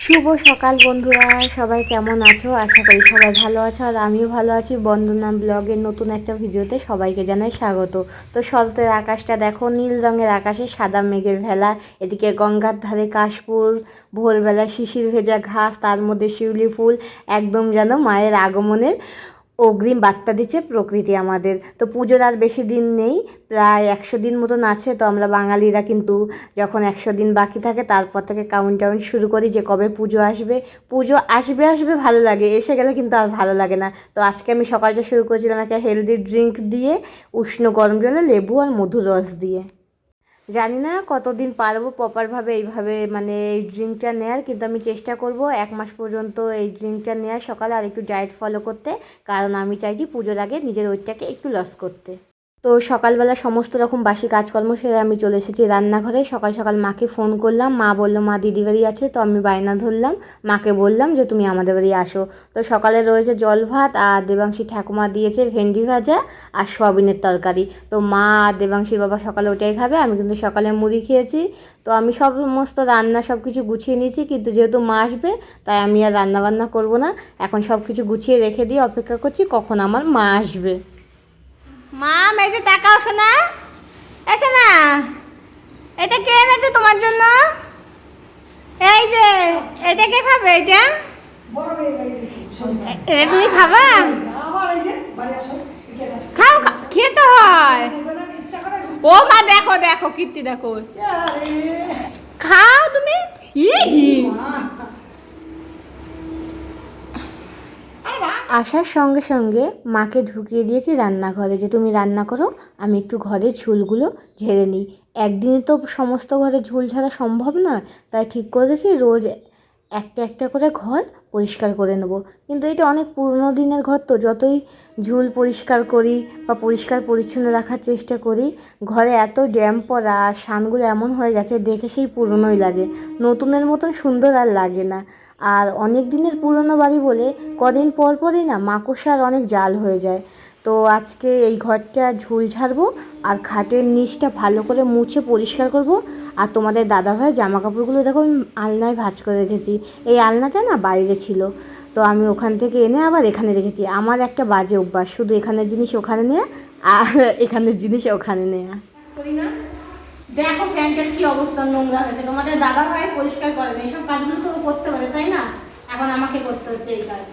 শুভ সকাল বন্ধুরা, সবাই কেমন আছো? আশা করি সবাই ভালো আছো আর আমিও ভালো আছি। বন্দনা ব্লগের নতুন একটা ভিডিওতে সবাইকে জানাই স্বাগত। তো শরতের আকাশটা দেখো, নীল রঙের আকাশে সাদা মেঘের ভেলা। এদিকে গঙ্গার ধারে কাশফুল, ভোরবেলা শিশির ভেজা ঘাস, তার মধ্যে শিউলি ফুল, একদম যেন মায়ের আগমনের অগ্রিম বার্তা দিচ্ছে প্রকৃতি আমাদের। তো পুজোর আর বেশি দিন নেই, প্রায় 100 দিন মতন আছে। তো আমরা বাঙালিরা কিন্তু যখন 100 দিন বাকি থাকে তারপর থেকে কাউন্ট শুরু করি যে কবে পুজো আসবে। পুজো আসবে আসবে ভালো লাগে, এসে গেলে কিন্তু আর ভালো লাগে না। তো আজকে আমি সকালটা শুরু করেছিলাম একটা হেলদি ড্রিঙ্ক দিয়ে, উষ্ণ গরম জলে লেবু আর মধুর রস দিয়ে। জানি না কতদিন পারবো প্রপারভাবে এইভাবে মানে এই ড্রিঙ্কটা নেওয়ার, কিন্তু আমি চেষ্টা করব 1 মাস পর্যন্ত এই ড্রিঙ্কটা নেওয়ার সকালে, আর একটু ডায়েট ফলো করতে। কারণ আমি চাইছি পুজোর আগে নিজের ওয়েটটাকে একটু লস করতে। তো সকালবেলা সমস্ত রকম বাসি কাজকর্ম সেরে আমি চলে এসেছি রান্নাঘরে। সকাল সকাল মাকে ফোন করলাম, মা বললো মা দিদি বাড়ি আছে। তো আমি বায়না ধরলাম, মাকে বললাম যে তুমি আমাদের বাড়ি আসো। তো সকালে রয়েছে জল ভাত, আর দেবাংশী ঠাকুমা দিয়েছে ভেন্ডি ভাজা আর সয়াবিনের তরকারি। তো মা আর দেবাংশীর বাবা সকালে ওটাই খাবে, আমি কিন্তু সকালে মুড়ি খেয়েছি। তো আমি সমস্ত রান্না সব কিছু গুছিয়ে নিয়েছি, কিন্তু যেহেতু মা আসবে তাই আমি আর রান্না বান্না করবো না। এখন সব কিছু গুছিয়ে রেখে দিয়ে অপেক্ষা করছি কখন আমার মা আসবে। মা, এই যে তাকাও শোনা, এসো না, এটা কে এনেছো তোমার জন্য? এই যে এটা কে খাবে? এটা এটা তুমি খাবা? খাও, খেতে হয়। ও মা দেখো দেখো কীর্তি দেখো, খাও তুমি। আসার সঙ্গে সঙ্গে মাকে ঢুকিয়ে দিয়েছি রান্নাঘরে, যে তুমি রান্না করো, আমি একটু ঘরের ঝুলগুলো ঝেড়ে নিই। একদিনে তো সমস্ত ঘরে ঝুল ঝাড়া সম্ভব নয়, তাই ঠিক করেছি রোজ একটা একটা করে ঘর পরিষ্কার করে নেব। কিন্তু এটা অনেক পুরনো দিনের ঘর, তো যতই ঝুল পরিষ্কার করি বা পরিষ্কার পরিচ্ছন্ন রাখার চেষ্টা করি, ঘরে এত ড্যাম্প পড়া আর সানগুলো এমন হয়ে গেছে, দেখে সেই পুরনোই লাগে, নতুনের মতন সুন্দর আর লাগে না। আর অনেক দিনের পুরনো বাড়ি বলে কদিন পর পরই না মাকড়সার অনেক জাল হয়ে যায়। তো আজকে এই ঘরটা ঝুল ঝাড়বো আর খাটের নিচটা ভালো করে মুছে পরিষ্কার করব। আর তোমাদের দাদাভাইয়ের জামা কাপড়গুলো দেখো আমি আলনায় ভাঁজ করে রেখেছি। এই আলনাটা না বাইরে ছিল, তো আমি ওখান থেকে এনে আবার এখানে রেখেছি। আমার একটা বাজে অভ্যাস, শুধু এখানের জিনিস ওখানে নেওয়া আর এখানের জিনিস ওখানে নেওয়া। দেখো ফ্যানটার কি অবস্থা, নোংরা হয়েছে। তোমাদের দাদা ভাই পরিষ্কার করে না, এইসব কাজগুলো তো করতে পারে তাই না? এখন আমাকে করতে হচ্ছে এই কাজ।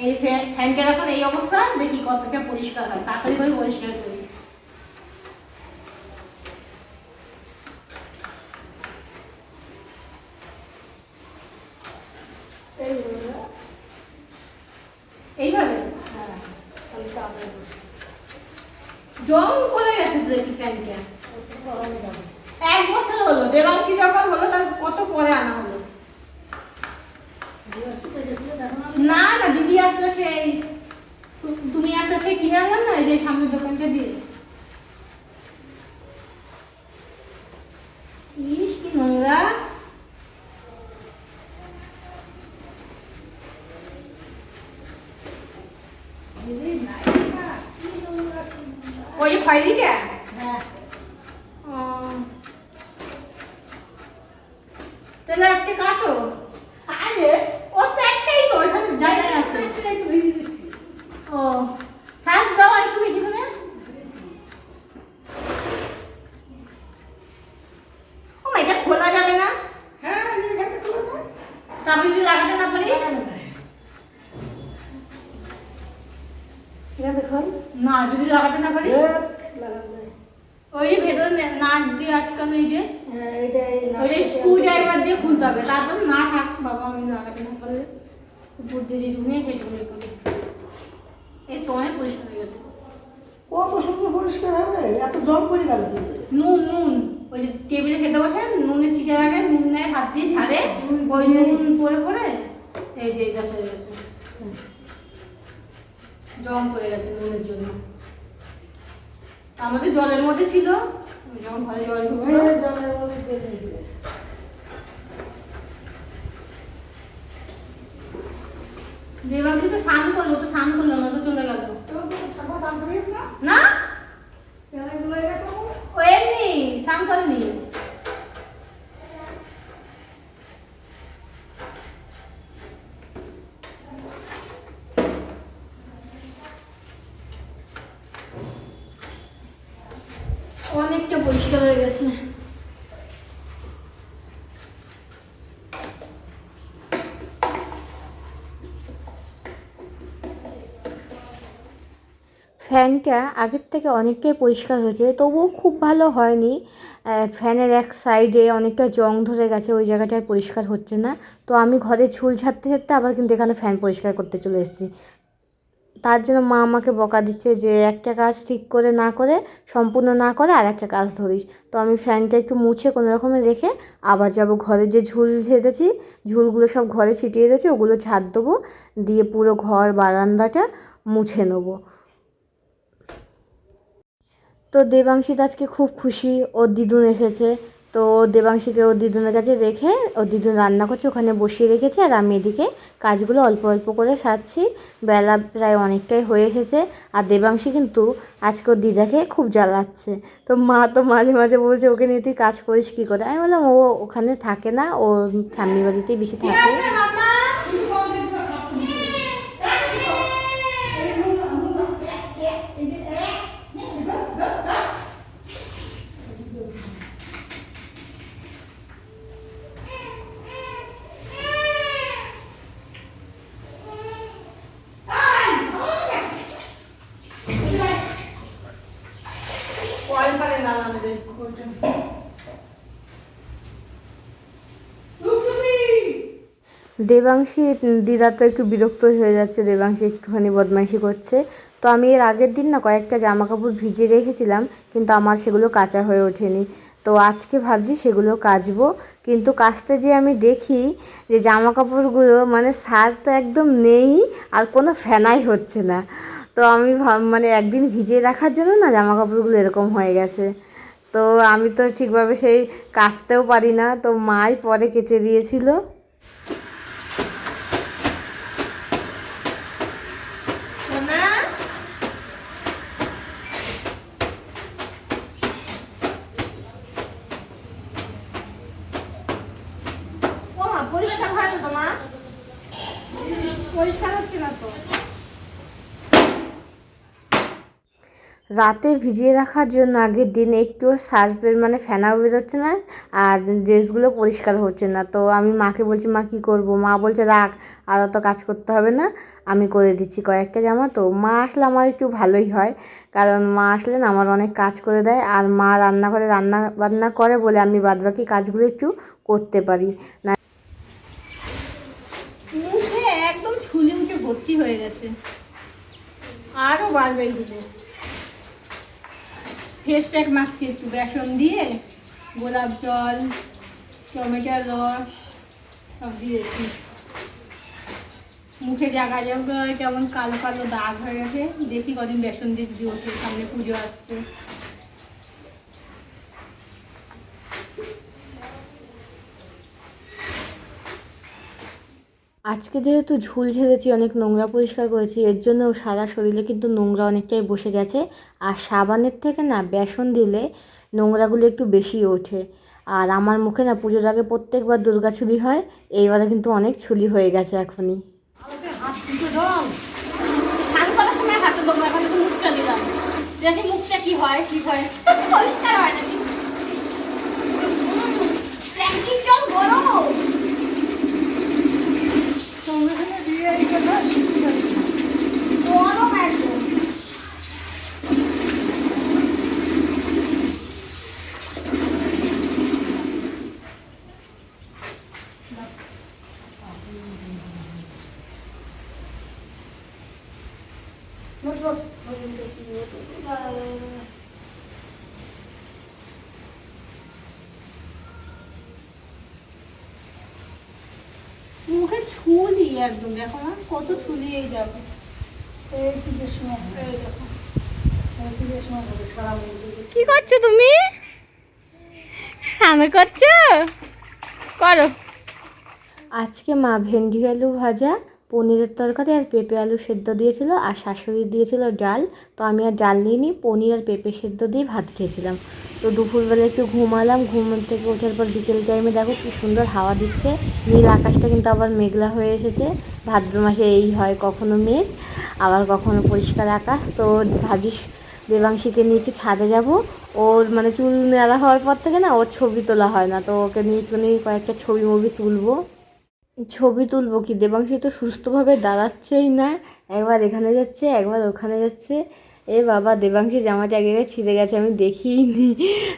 এই ফ্যানটার এখন এই অবস্থা, দেখি কতটা পরিষ্কার হয়, তাড়াতাড়ি করে পরিষ্কার করি। এইভাবে জং পড়ে গেছে তো দেখি ফ্যানটা। 1 বছর হলো, দেবাংশী যখন হলো তার কত পরে আনা হলো। না না, দিদি আসলে সেই, তুমি আসলে সেই কিনে আনলাম না, যে সামনের দোকানটা দিয়ে। ইস কি নোংরা। ওই খয়েরিটা? হ্যাঁ। তাহলে আজকে কাছো? আরে ও তো একটাই, তো এখানে জায়গা আছে। ও সাত দাও একটু বেশি করে। ও মা, এটা খোলা যাবে না? হ্যাঁ, এখানে খোলা যায়। তারপরে যদি লাগাতে না পারি? না, যদি লাগাতে না পারি ওই ভেতরে নাট দিয়ে আটকানো, এই যে ওই স্ক্রু ড্রাইভার দিয়ে খুলতে হবে। তারপর না থাক বাবা, আমি লাগাতে না পারলে উপর দিয়ে যে ঢুকে সেটা করি। এই তো অনেক পরিষ্কার হয়ে গেছে। কত সুন্দর পরিষ্কার হবে, এত জল পড়ে গেল। নুন নুন ওই যে টেবিলে খেতে বসে নুনের ছিটে লাগে, নুন নেয় হাত দিয়ে ঝাড়ে, ওই নুন পরে পরে এই যে এই দশ হয়ে গেছে, জং পড়ে গেছে নুনের জন্য। আমাদের জলের মধ্যে ছিল, যখন ঘরে জল ঢুকলো জলের মধ্যে দেবাংশী তো স্নান করলো, তো স্নান করলো না, তো চলে গেল না, ও এমনি স্নান করেনি। পরিষ্কার হয়ে গেছে। ফ্যানটা আগের থেকে অনেকটাই পরিষ্কার হয়েছে, তবুও খুব ভালো হয়নি। ফ্যানের এক সাইডে অনেকটা জং ধরে গেছে, ওই জায়গাটায় পরিষ্কার হচ্ছে না। তো আমি ঘরে ঝুল ছাড়তে ছাড়তে আবার কিন্তু এখানে ফ্যান পরিষ্কার করতে চলে এসেছি। তার জন্য মা আমাকে বকা দিচ্ছে যে একটা কাজ ঠিক করে না করে, সম্পূর্ণ না করে আর একটা কাজ ধরিস। তো আমি ফ্যানটা একটু মুছে কোনো রকমে রেখে আবার যাব ঘরে, যে ঝুল ঝেড়েছি ঝুলগুলো সব ঘরে ছিটিয়ে রয়েছে, ওগুলো ঝাড় দেবো, দিয়ে পুরো ঘর বারান্দাটা মুছে নেবো। তো দেবাংশী আজকে খুব খুশি, ওর দিদুন এসেছে। তো দেবাংশীকে ওর দিদুনের কাছে রেখে, ওর দিদুন রান্না করছে ওখানে বসিয়ে রেখেছে, আর আমি এদিকে কাজগুলো অল্প অল্প করে সারছি। বেলা প্রায় অনেকটাই হয়ে এসেছে। আর দেবাংশী কিন্তু আজকে ওর দিদাকে খুব জ্বালাচ্ছে। তো মা তো মাঝে মাঝে বলছে ওকে নিয়ে তুই কাজ করিস কী করে। আমি বললাম ও ওখানে থাকে না, ও ঠাম্মি বাড়িতেই বেশি থাকে। দেবাংশী দিদা তো একটু বিরক্ত হয়ে যাচ্ছে, দেবাংশী একটুখানি বদমাইশি করছে। তো আমি এর আগের দিন না কয়েকটা জামা কাপড় ভিজিয়ে রেখেছিলাম, কিন্তু আমার সেগুলো কাচা হয়ে ওঠেনি। তো আজকে ভাবছি সেগুলো কাচবো, কিন্তু কাচতে যে আমি দেখি যে জামা কাপড়গুলো মানে সার্ফ তো একদম নেই, আর কোনো ফেনাই হচ্ছে না। তো আমি মানে একদিন ভিজিয়ে রাখার জন্য না জামা কাপড়গুলো এরকম হয়ে গেছে। তো আমি তো ঠিকভাবে সেই কাচতেও পারি না, তো মাই পরে কেচে দিয়েছিল। পরিষ্কার হয় না তোমার, পরিষ্কার হচ্ছে না তো। রাতে ভিজিয়ে রাখার জন্য আগের দিন একটু সার্ফের মানে ফেনাও বেরোচ্ছে না, আর ড্রেসগুলো পরিষ্কার হচ্ছে না। তো আমি মাকে বলছি মা কী করবো, মা বলছে রাখ, আর অত কাজ করতে হবে না, আমি করে দিচ্ছি কয়েকটা জামা। তো মা আসলে আমার একটু ভালোই হয়, কারণ মা আসলে না আমার অনেক কাজ করে দেয়, আর মা রান্না করে রান্না বান্না করে বলে আমি বাদবাকি কাজগুলো একটু করতে পারি না। মুখে একদম ছুলি উঠে ভর্তি হয়ে গেছে, আরও বাড়বে দিলে। ফেস প্যাক মাখছি একটু বেসন দিয়ে, গোলাপ জল, টমেটোর রস সব দিয়েছি। মুখে জায়গা জায়গায় কেমন কালো কালো দাগ হয়ে গেছে, দেখি কদিন বেসন দিয়ে যদি ওঠে, সামনে পুজো আসছে। আজকে যেহেতু ঝুল ঝেড়েছি, অনেক নোংরা পরিষ্কার করেছি, এর জন্য সারা শরীরে কিন্তু নোংরা অনেকটাই বসে গেছে। আর সাবানের থেকে না বেসন দিলে নোংরাগুলো একটু বেশি ওঠে। আর আমার মুখে না পুজোর আগে প্রত্যেকবার দুর্গা ছুলি হয়, এইবারে কিন্তু অনেক ছুলি হয়ে গেছে এখনই। মুখটা কি হয় কি হয় পরিষ্কার হয় নাকি মুখে ছুলি একদম, দেখো না কত ছুলি। এই দেখো কি করছো তুমি, স্নান করছো, করো। আজকে মা ভেন্ডি আলু ভাজা, পনিরের তরকারি আর পেঁপে আলু সেদ্ধ দিয়েছিল, আর শাশুড়ি দিয়েছিল ডাল। তো আমি আর ডাল নিইনি, পনির আর পেঁপে সেদ্ধ দিয়ে ভাত খেয়েছিলাম। তো দুপুরবেলা একটু ঘুমালাম, ঘুম থেকে ওঠার পর বিকেল টাইমে দেখো কি সুন্দর হাওয়া দিচ্ছে। নীল আকাশটা কিন্তু আবার মেঘলা হয়ে এসেছে। ভাদ্র মাসে এই হয়, কখনো মেঘ আবার কখনো পরিষ্কার আকাশ। তো ভাবি দেবাংশীকে নিয়ে একটু ছাদে যাব। ওর মানে চুল নেড়া হওয়ার পর থেকে না ওর ছবি তোলা হয় না, তো ওকে নিয়ে একটুখানি কয়েকটা ছবি তুলবো। ছবি তুলবো কি, দেবাংশী তো সুস্থভাবে দাঁড়াচ্ছেই না, একবার এখানে যাচ্ছে একবার ওখানে যাচ্ছে। এ বাবা, দেবাংশী জামাটা একেবারে ছিঁড়ে গেছে, আমি দেখিনি,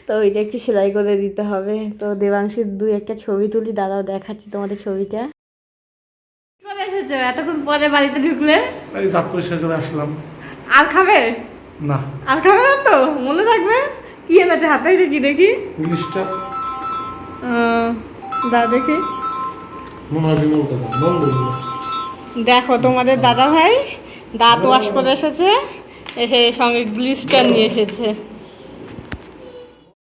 তো ওইটা একটু সেলাই করে দিতে হবে। তো দেবাংশীর দুই একটা ছবি তুলি, দাঁড়াও দেখাচ্ছি তোমাদের ছবিটা। চলে এসেছো এতক্ষণ পরে বাড়িতে ঢুকলে? এই দাঁত পরিষ্কার করে আসলাম। আর খাবে না, আর খাবে না তো? মনে থাকবে? কি এনেছে হাতে, এটা কি দেখি? ইংলিশটা দা দেখি। মনে হয় বিমল কথা বল বলবো। দেখো তোমাদের দাদা ভাই দাঁত ওয়াশ করে এসেছে, এসে সঙ্গে গ্লিস্টার নিয়ে এসেছে।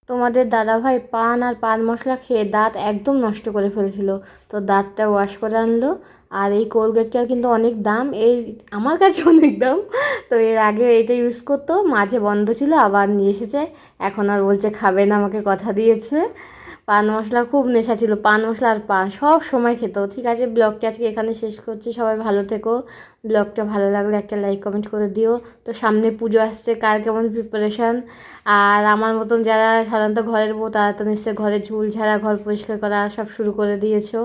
তোমাদের দাদাভাই পান আর পান মশলা খেয়ে দাঁত একদম নষ্ট করে ফেলেছিল, তো দাঁতটা ওয়াশ করে আনলো। আর এই কোলগেটটার কিন্তু অনেক দাম, এই আমার কাছে অনেক দাম। তো এর আগে এটা ইউজ করতো, মাঝে বন্ধ ছিল, আবার নিয়ে এসেছে। এখন আর বলছে খাবে না, আমাকে কথা দিয়েছে। পান মশলা খুব নেশা ছিল, পান মশলা আর পান সব সময় খেত। ঠিক আছে, ব্লগটা আজকে এখানে শেষ করছি, সবাই ভালো থেকো। ব্লগটা ভালো লাগলে একটা লাইক কমেন্ট করে দিও। তো সামনে পুজো আসছে, কার কেমন প্রিপারেশান। আর আমার মতন যারা সাধারণত ঘরের বউ, তারা তো নিশ্চয়ই ঘরের ঝুল ঝাড়া, ঘর পরিষ্কার করা সব শুরু করে দিয়েছো।